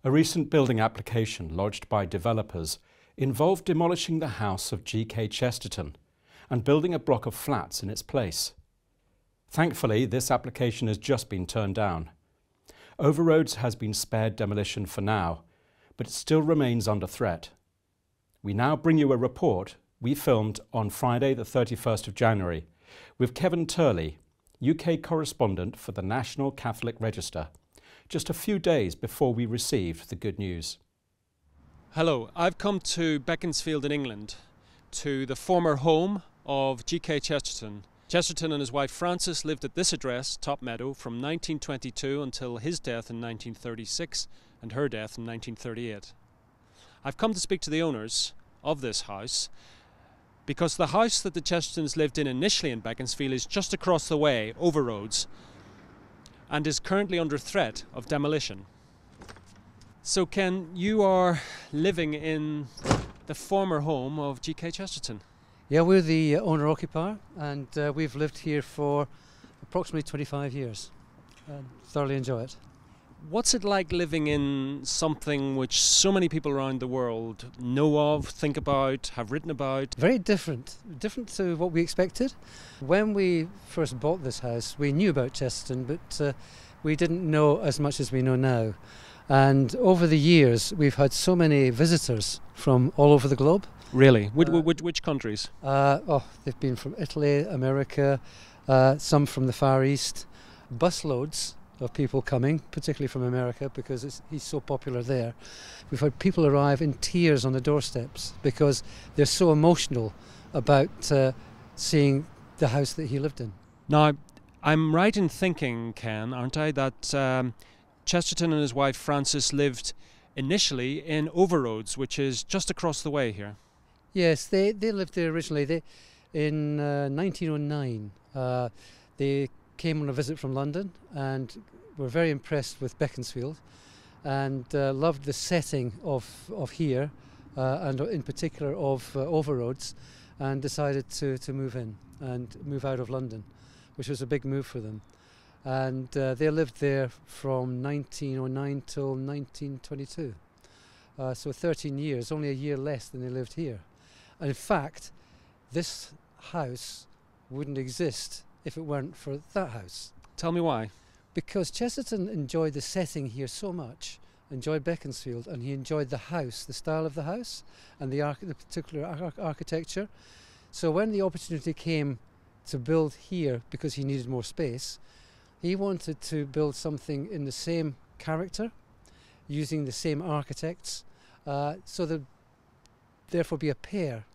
A recent building application lodged by developers involved demolishing the house of GK Chesterton and building a block of flats in its place. Thankfully, this application has just been turned down. Overroads has been spared demolition for now, but it still remains under threat. We now bring you a report we filmed on Friday the 31st of January with Kevin Turley, UK correspondent for the National Catholic Register, just a few days before we received the good news. Hello, I've come to Beaconsfield in England, to the former home of GK Chesterton. Chesterton and his wife Frances lived at this address, Top Meadow, from 1922 until his death in 1936 and her death in 1938. I've come to speak to the owners of this house because the house that the Chestertons lived in initially in Beaconsfield is just across the way, Overroads, and is currently under threat of demolition. So Ken, you are living in the former home of GK Chesterton. Yeah, we're the owner-occupier, and we've lived here for approximately 25 years and thoroughly enjoy it. What's it like living in something which so many people around the world know of, think about, have written about? Very different to what we expected. When we first bought this house, we knew about Chesterton, but we didn't know as much as we know now. And over the years, we've had so many visitors from all over the globe. Really? Which countries? They've been from Italy, America, some from the Far East. Busloads of people coming, particularly from America, because he's so popular there. We've had people arrive in tears on the doorsteps because they're so emotional about seeing the house that he lived in. Now, I'm right in thinking, Ken, aren't I, that Chesterton and his wife Frances lived initially in Overroads, which is just across the way here. Yes, they lived there originally. In 1909, they came on a visit from London and were very impressed with Beaconsfield and loved the setting of here and in particular of Overroads, and decided to move in and move out of London, which was a big move for them. And they lived there from 1909 till 1922. So 13 years, only a year less than they lived here. And in fact, this house wouldn't exist if it weren't for that house. Tell me why. Because Chesterton enjoyed the setting here so much, enjoyed Beaconsfield, and he enjoyed the house, the style of the house, and the particular architecture. So when the opportunity came to build here, because he needed more space, he wanted to build something in the same character, using the same architects, so there'd therefore be a pair,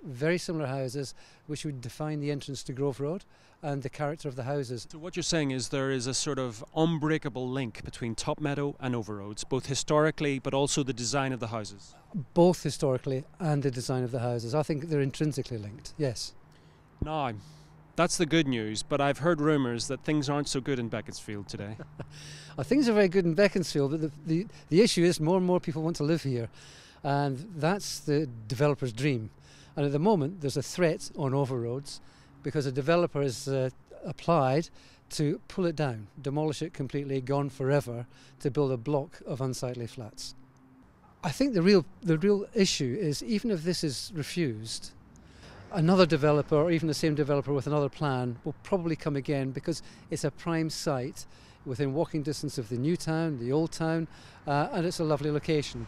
very similar houses, which would define the entrance to Grove Road and the character of the houses. So what you're saying is there is a sort of unbreakable link between Top Meadow and Overroads, both historically but also the design of the houses? Both historically and the design of the houses. I think they're intrinsically linked, yes. Now, that's the good news, but I've heard rumours that things aren't so good in Beaconsfield today. Things are very good in Beaconsfield, but the issue is more and more people want to live here, and that's the developer's dream. And at the moment there's a threat on Overroads because a developer has applied to pull it down, demolish it completely, gone forever, to build a block of unsightly flats. I think the real issue is, even if this is refused, another developer, or even the same developer with another plan, will probably come again, because it's a prime site within walking distance of the new town, the old town, and it's a lovely location.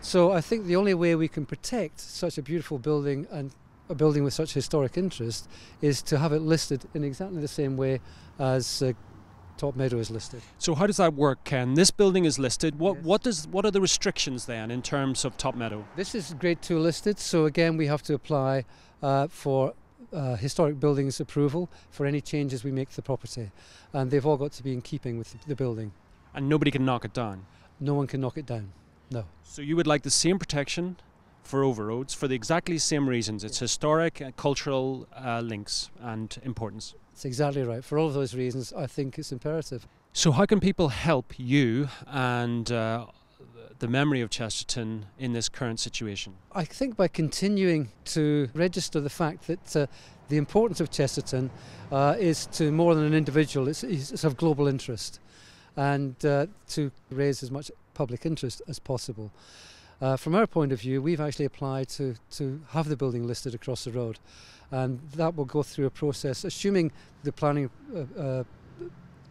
So I think the only way we can protect such a beautiful building, and a building with such historic interest, is to have it listed in exactly the same way as Top Meadow is listed. So how does that work, Ken? This building is listed. Yes. What are the restrictions then in terms of Top Meadow? This is Grade 2 listed, so again we have to apply for historic buildings approval for any changes we make to the property, and they've all got to be in keeping with the building. And nobody can knock it down? No one can knock it down, no. So you would like the same protection for Overroads for the exactly same reasons? It's historic, cultural links and importance. That's exactly right. For all of those reasons, I think it's imperative. So how can people help you and the memory of Chesterton in this current situation? I think by continuing to register the fact that the importance of Chesterton is to more than an individual, it's of global interest. and to raise as much public interest as possible. From our point of view, we've actually applied to have the building listed across the road, and that will go through a process, assuming the planning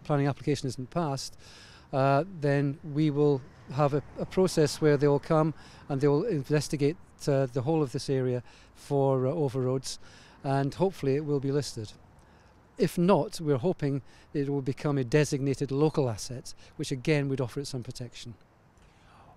application isn't passed. Then we will have a process where they will come and they will investigate the whole of this area for overroads, and hopefully it will be listed. If not, we're hoping it will become a designated local asset, which again would offer it some protection.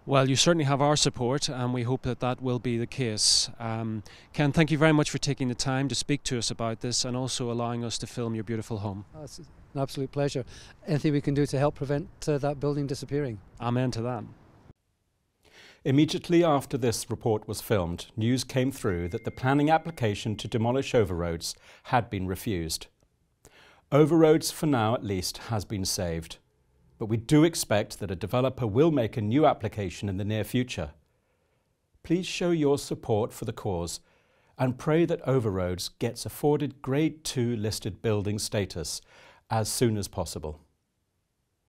Well, you certainly have our support, and we hope that that will be the case. Ken, thank you very much for taking the time to speak to us about this and also allowing us to film your beautiful home. It's an absolute pleasure. Anything we can do to help prevent that building disappearing. Amen to that. Immediately after this report was filmed, news came through that the planning application to demolish Overroads had been refused. Overroads, for now at least, has been saved. But we do expect that a developer will make a new application in the near future. Please show your support for the cause and pray that Overroads gets afforded Grade 2 listed building status as soon as possible.